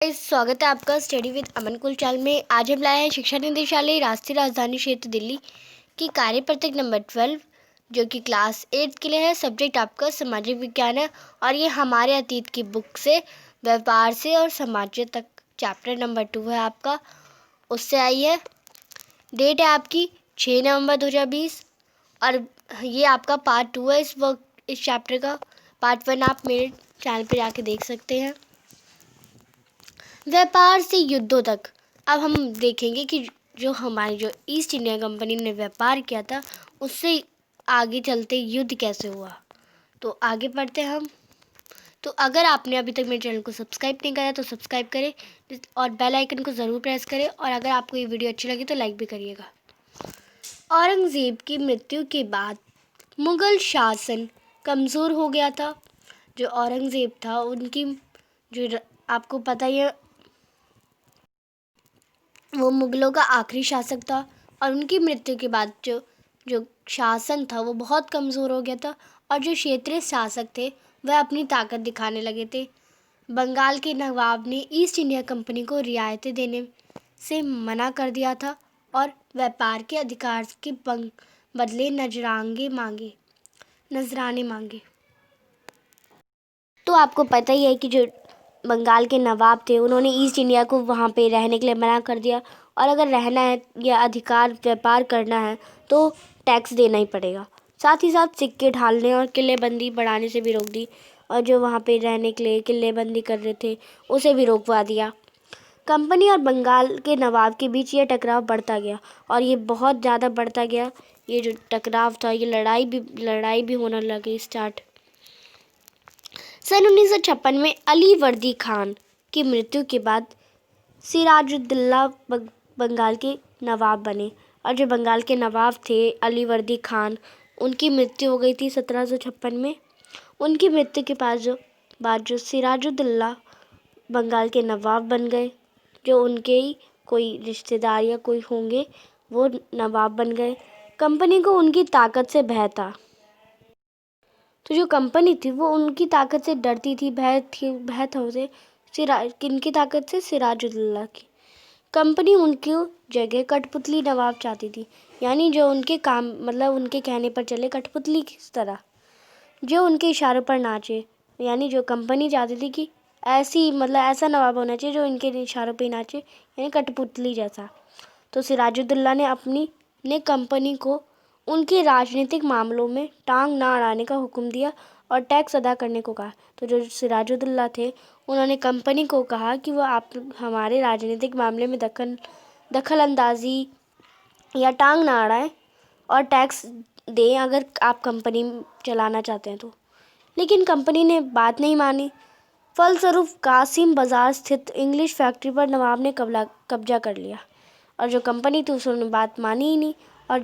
स्वागत है आपका स्टडी विद अमन कुलचाल में। आज हम लाए हैं शिक्षा निदेशालय राष्ट्रीय राजधानी क्षेत्र दिल्ली की कार्यपत्रक नंबर 12 जो कि क्लास 8 के लिए है। सब्जेक्ट आपका सामाजिक विज्ञान है और ये हमारे अतीत की बुक से व्यापार से और समाज तक चैप्टर नंबर 2 है आपका, उससे आई है। डेट है आपकी 6 नवंबर 2020 और ये आपका पार्ट 2 है इस चैप्टर का। पार्ट 1 आप मेरे चैनल पर जाके देख सकते हैं। व्यापार से युद्धों तक। अब हम देखेंगे कि जो ईस्ट इंडिया कंपनी ने व्यापार किया था उससे आगे चलते युद्ध कैसे हुआ। तो आगे बढ़ते हैं हम। तो अगर आपने अभी तक मेरे चैनल को सब्सक्राइब नहीं करा तो सब्सक्राइब करें और बेल आइकन को ज़रूर प्रेस करें, और अगर आपको ये वीडियो अच्छी लगी तो लाइक भी करिएगा। औरंगज़ेब की मृत्यु के बाद मुग़ल शासन कमज़ोर हो गया था। जो औरंगज़ेब था उनकी आपको पता ही है, वो मुग़लों का आखिरी शासक था और उनकी मृत्यु के बाद जो शासन था वो बहुत कमज़ोर हो गया था और जो क्षेत्रीय शासक थे वह अपनी ताकत दिखाने लगे थे। बंगाल के नवाब ने ईस्ट इंडिया कंपनी को रियायतें देने से मना कर दिया था और व्यापार के अधिकार के बदले नजराने मांगे। तो आपको पता ही है कि जो बंगाल के नवाब थे उन्होंने ईस्ट इंडिया को वहाँ पे रहने के लिए मना कर दिया, और अगर रहना है या अधिकार व्यापार करना है तो टैक्स देना ही पड़ेगा। साथ ही साथ सिक्के ढालने और किलेबंदी बढ़ाने से भी रोक दी, और जो वहाँ पे रहने के लिए किलेबंदी कर रहे थे उसे भी रोकवा दिया। कंपनी और बंगाल के नवाब के बीच ये टकराव बढ़ता गया और ये बहुत ज़्यादा बढ़ता गया। ये जो टकराव था ये लड़ाई भी होने लगी स्टार्ट। सन 1956 में अली वर्दी खान की मृत्यु के बाद सिराजुद्दौला बंगाल के नवाब बने, और जो बंगाल के नवाब थे अली वर्दी खान, उनकी मृत्यु हो गई थी 1756 में। उनकी मृत्यु के बाद जो सिराजुद्दौला बंगाल के नवाब बन गए, जो उनके ही कोई रिश्तेदार या कोई होंगे वो नवाब बन गए। कंपनी को उनकी ताकत से भय था, तो जो कंपनी थी वो उनकी ताकत से डरती थी, भय था उसे। किनकी ताकत से? सिराजुद्दौला की। कंपनी उनकी जगह कठपुतली नवाब चाहती थी, यानी जो उनके काम मतलब उनके कहने पर चले, कठपुतली किस तरह, जो उनके इशारों पर नाचे। यानी जो कंपनी चाहती थी कि ऐसा नवाब होना चाहिए जो इनके इशारों पर नाचे, यानी कठपुतली जैसा। तो सिराजुद्दौला ने कंपनी को उनके राजनीतिक मामलों में टांग ना अड़ाने का हुक्म दिया और टैक्स अदा करने को कहा। तो जो सिराजुद्दौला थे उन्होंने कंपनी को कहा कि वो आप हमारे राजनीतिक मामले में दखल अंदाजी या टांग ना अड़ाएं और टैक्स दें अगर आप कंपनी चलाना चाहते हैं तो। लेकिन कंपनी ने बात नहीं मानी। फलस्वरूप कासिम बाजार स्थित इंग्लिश फैक्ट्री पर नवाब ने कब्जा कर लिया, और जो कंपनी थी उसने बात मानी ही नहीं। और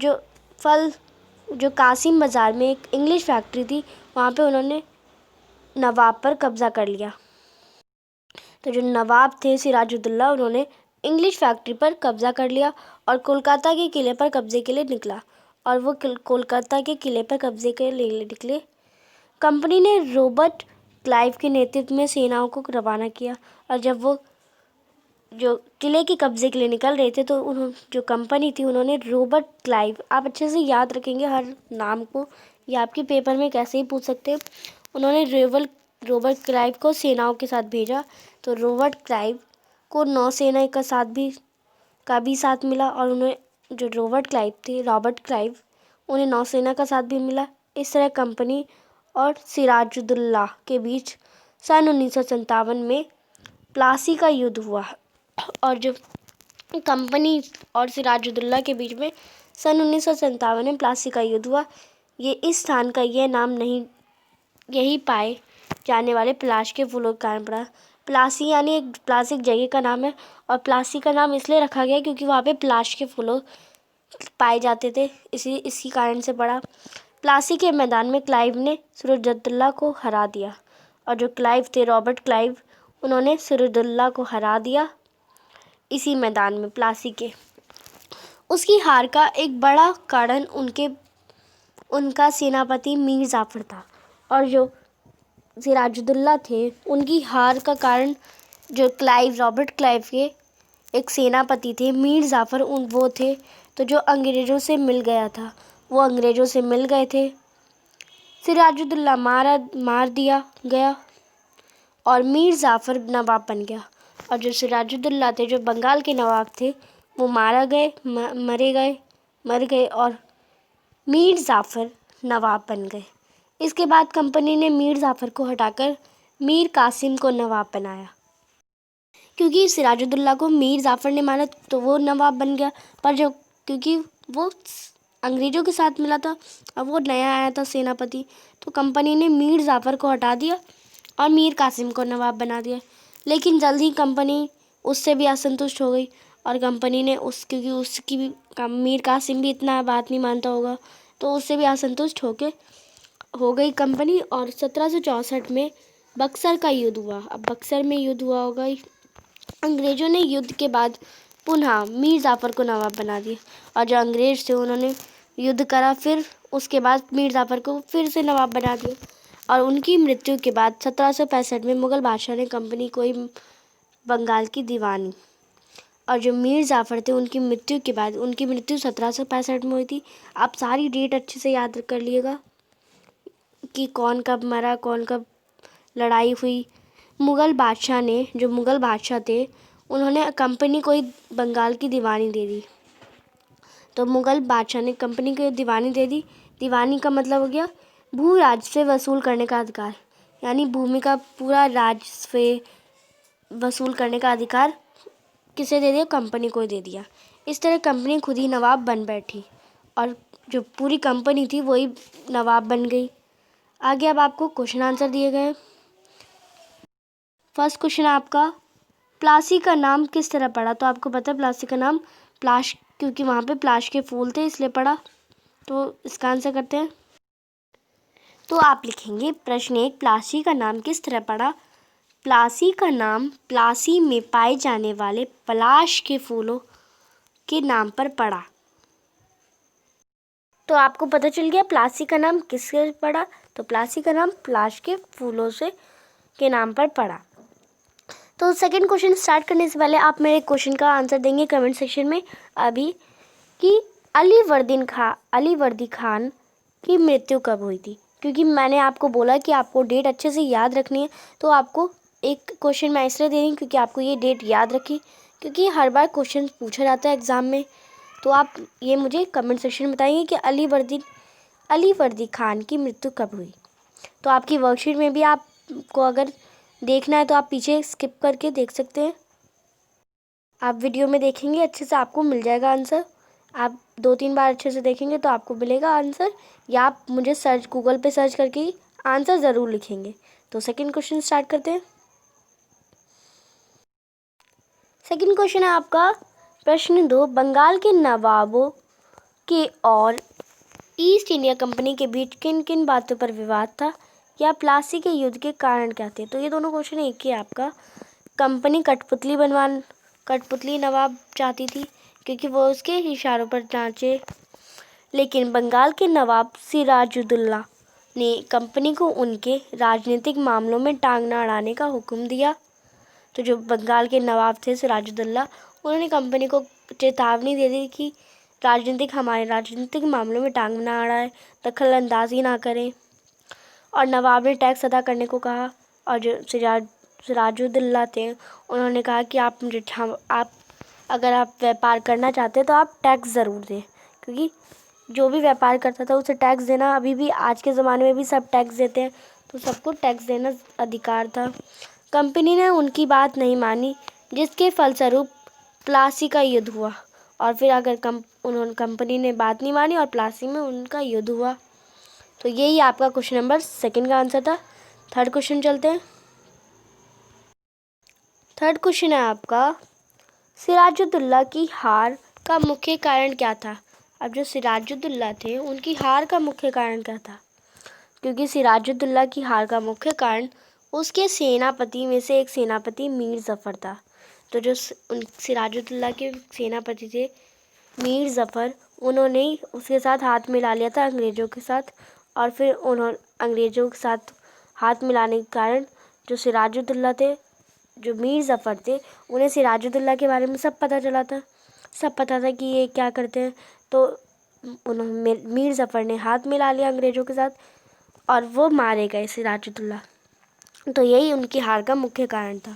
जो कासिम बाजार में एक इंग्लिश फैक्ट्री थी वहाँ पे उन्होंने नवाब पर कब्जा कर लिया। तो जो नवाब थे सिराजुद्दौला, उन्होंने इंग्लिश फैक्ट्री पर कब्जा कर लिया और कोलकाता के किले पर कब्जे के लिए निकला, और वो कोलकाता के किले पर कब्जे के लिए निकले। कंपनी ने रॉबर्ट क्लाइव के नेतृत्व में सेनाओं को रवाना किया, और जब वो जो किले के कब्जे के लिए निकल रहे थे तो जो कंपनी थी उन्होंने रॉबर्ट क्लाइव, आप अच्छे से याद रखेंगे हर नाम को, ये आपके पेपर में कैसे ही पूछ सकते हैं। उन्होंने रॉबर्ट क्लाइव को सेनाओं के साथ भेजा। तो रॉबर्ट क्लाइव को नौसेना का भी साथ मिला, और उन्हें जो रॉबर्ट क्लाइव उन्हें नौसेना का साथ भी मिला। इस तरह कंपनी और सिराजुद्दौला के बीच सन 1957 में प्लासी का युद्ध हुआ, और जो कंपनी और सिराजुद्दौला के बीच में सन 1957 में प्लासी का युद्ध हुआ। ये इस स्थान का यह नाम नहीं यही पाए जाने वाले पलाश के फूलों के कारण पड़ा। प्लासी यानी एक प्लासिक जगह का नाम है, और प्लासी का नाम इसलिए रखा गया क्योंकि वहाँ पे पलाश के फूलों पाए जाते थे, इसी कारण से पड़ा। प्लासी के मैदान में क्लाइव ने सिराजुद्दौला को हरा दिया, और जो क्लाइव थे रॉबर्ट क्लाइव, उन्होंने सिराजुद्दौला को हरा दिया इसी मैदान में प्लासी के। उसकी हार का एक बड़ा कारण उनका सेनापति मीर जाफर था, और जो सिराजुद्दौला थे उनकी हार का कारण जो रॉबर्ट क्लाइव के एक सेनापति थे, मीर जाफ़र, वो थे। तो जो अंग्रेज़ों से मिल गया था, वो अंग्रेज़ों से मिल गए थे। सिराजुद्दौला मार दिया गया और मीर जाफ़र नवाब बन गया। और जो सिराजुद्दौला थे, जो बंगाल के नवाब थे, वो मर गए और मीर जाफ़र नवाब बन गए। इसके बाद कंपनी ने मीर जाफ़र को हटाकर मीर कासिम को नवाब बनाया। क्योंकि सिराजुद्दौला को मीर जाफ़र ने मारा तो वो नवाब बन गया, पर क्योंकि वो अंग्रेज़ों के साथ मिला था और वो नया आया था सेनापति, तो कंपनी ने मीर जाफ़र को हटा दिया और मीर कासिम को नवाब बना दिया। लेकिन जल्द ही कंपनी उससे भी असंतुष्ट हो गई और कंपनी ने क्योंकि उसकी भी मीर कासिम भी इतना बात नहीं मानता होगा, तो उससे भी असंतुष्ट हो गई कंपनी। और 1764 में बक्सर का युद्ध हुआ। अब बक्सर में युद्ध हुआ होगा। अंग्रेज़ों ने युद्ध के बाद पुनः मीर जाफ़र को नवाब बना दिया और जो अंग्रेज़ थे उन्होंने युद्ध करा, फिर उसके बाद मीर जाफ़र को फिर से नवाब बना दिया। और उनकी मृत्यु के बाद 1765 में मुग़ल बादशाह ने कंपनी को ही बंगाल की दीवानी। और जो मीर जाफ़र थे, उनकी मृत्यु 1765 में हुई थी। आप सारी डेट अच्छे से याद कर लिएगा कि कौन कब मरा, कौन कब लड़ाई हुई। मुग़ल बादशाह थे, उन्होंने कंपनी को ही बंगाल की दीवानी दे दी। तो मुग़ल बादशाह ने कंपनी को दीवानी दे दी। दीवानी का मतलब हो गया भू राजस्व से वसूल करने का अधिकार, यानी भूमि का पूरा राजस्व वसूल करने का अधिकार किसे दे दिया? कंपनी को दे दिया। इस तरह कंपनी खुद ही नवाब बन बैठी और जो पूरी कंपनी थी वही नवाब बन गई। आगे अब आपको क्वेश्चन आंसर दिए गए। फर्स्ट क्वेश्चन आपका, प्लासी का नाम किस तरह पड़ा? तो आपको पता है प्लासी का नाम प्लाश, क्योंकि वहाँ पे प्लाश के फूल थे इसलिए पड़ा। तो इसका आंसर करते हैं। तो आप लिखेंगे प्रश्न 1, प्लासी का नाम किस तरह पड़ा? प्लासी का नाम प्लासी में पाए जाने वाले पलाश के फूलों के नाम पर पड़ा। तो आपको पता चल गया प्लासी का नाम किससे पड़ा? तो प्लासी का नाम पलाश के फूलों के नाम पर पड़ा। तो सेकंड क्वेश्चन स्टार्ट करने से पहले आप मेरे क्वेश्चन का आंसर देंगे कमेंट सेक्शन में अभी कि अली वर्दी खान की मृत्यु कब हुई थी? क्योंकि मैंने आपको बोला कि आपको डेट अच्छे से याद रखनी है, तो आपको एक क्वेश्चन मैं इसलिए दे रही हूँ क्योंकि आपको ये डेट याद रखी, क्योंकि हर बार क्वेश्चन पूछा जाता है एग्ज़ाम में। तो आप ये मुझे कमेंट सेक्शन में बताइए कि अली वर्दी खान की मृत्यु कब हुई। तो आपकी वर्कशीट में भी आपको अगर देखना है तो आप पीछे स्किप करके देख सकते हैं। आप वीडियो में देखेंगे अच्छे से आपको मिल जाएगा आंसर। आप 2-3 बार अच्छे से देखेंगे तो आपको मिलेगा आंसर, या आप मुझे गूगल पे सर्च करके ही आंसर ज़रूर लिखेंगे। तो सेकंड क्वेश्चन स्टार्ट करते हैं। सेकंड क्वेश्चन है आपका प्रश्न 2, बंगाल के नवाबों के और ईस्ट इंडिया कंपनी के बीच किन किन बातों पर विवाद था, या प्लासी के युद्ध के कारण क्या थे? तो ये दोनों क्वेश्चन एक ही है आपका। कंपनी कठपुतली नवाब चाहती थी क्योंकि वो उसके इशारों पर नाचे, लेकिन बंगाल के नवाब सिराजुद्दौला ने कंपनी को उनके राजनीतिक मामलों में टांग न अड़ाने का हुक्म दिया। तो जो बंगाल के नवाब थे सिराजुद्दौला, उन्होंने कंपनी को चेतावनी दे दी कि हमारे राजनीतिक मामलों में टांग ना अड़ाए, दखल अंदाजी ना करें। और नवाब ने टैक्स अदा करने को कहा। और जो सिराजुद्दौला थे, उन्होंने कहा कि आप अगर आप व्यापार करना चाहते हैं तो आप टैक्स ज़रूर दें, क्योंकि जो भी व्यापार करता था उसे टैक्स देना, अभी भी आज के ज़माने में भी सब टैक्स देते हैं, तो सबको टैक्स देना अधिकार था। कंपनी ने उनकी बात नहीं मानी, जिसके फलस्वरूप प्लासी का युद्ध हुआ। और फिर अगर कंपनी ने बात नहीं मानी और प्लासी में उनका युद्ध हुआ। तो यही आपका क्वेश्चन नंबर सेकंड का आंसर था। थर्ड क्वेश्चन चलते हैं। थर्ड क्वेश्चन है आपका, सिराजुद्दौला की हार का मुख्य कारण क्या था? अब जो सिराजुद्दौला थे उनकी हार का मुख्य कारण क्या था? क्योंकि सिराजुद्दौला की हार का मुख्य कारण उसके सेनापति में से एक सेनापति मीर जाफ़र था। तो जो सिराजुद्दौला के सेनापति थे मीर जाफ़र, उन्होंने ही उसके साथ हाथ मिला लिया था अंग्रेज़ों के साथ, और फिर अंग्रेज़ों के साथ हाथ मिलाने के कारण जो सिराजुद्दौला थे जो मीर ज़फ़र थे उन्हें सिराजुद्दौला के बारे में सब पता चला था, सब पता था कि ये क्या करते हैं। तो उन्होंने मीर ज़फ़र ने हाथ मिला लिया अंग्रेज़ों के साथ और वो मारे गए सिराजुद्दौला। तो यही उनकी हार का मुख्य कारण था।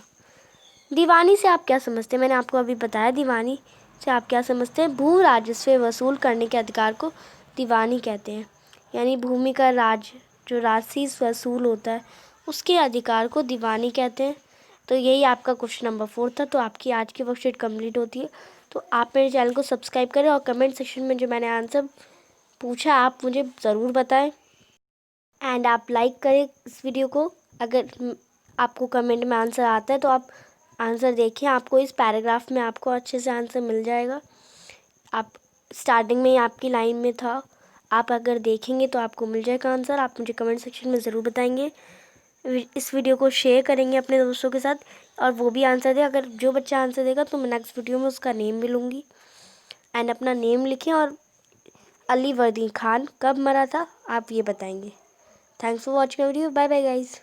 दीवानी से आप क्या समझते हैं? मैंने आपको अभी बताया दीवानी से आप क्या समझते हैं। भू राजस्व वसूल करने के अधिकार को दीवानी कहते हैं, यानी भूमि का जो राशि वसूल होता है उसके अधिकार को दीवानी कहते हैं। तो यही आपका क्वेश्चन नंबर 4 था। तो आपकी आज की वर्कशीट कंप्लीट होती है। तो आप मेरे चैनल को सब्सक्राइब करें और कमेंट सेक्शन में जो मैंने आंसर पूछा आप मुझे ज़रूर बताएं एंड आप लाइक करें इस वीडियो को। अगर आपको कमेंट में आंसर आता है तो आप आंसर देखिए, आपको इस पैराग्राफ में आपको अच्छे से आंसर मिल जाएगा। आप स्टार्टिंग में ही आपकी लाइन में था, आप अगर देखेंगे तो आपको मिल जाएगा आंसर। आप मुझे कमेंट सेक्शन में ज़रूर बताएंगे, इस वीडियो को शेयर करेंगे अपने दोस्तों के साथ और वो भी आंसर दे। अगर जो बच्चा आंसर देगा तो मैं नेक्स्ट वीडियो में उसका नेम भी लूँगी एंड अपना नेम लिखें और अली वर्दी खान कब मरा था आप ये बताएंगे। Thanks for watching video. Bye bye guys.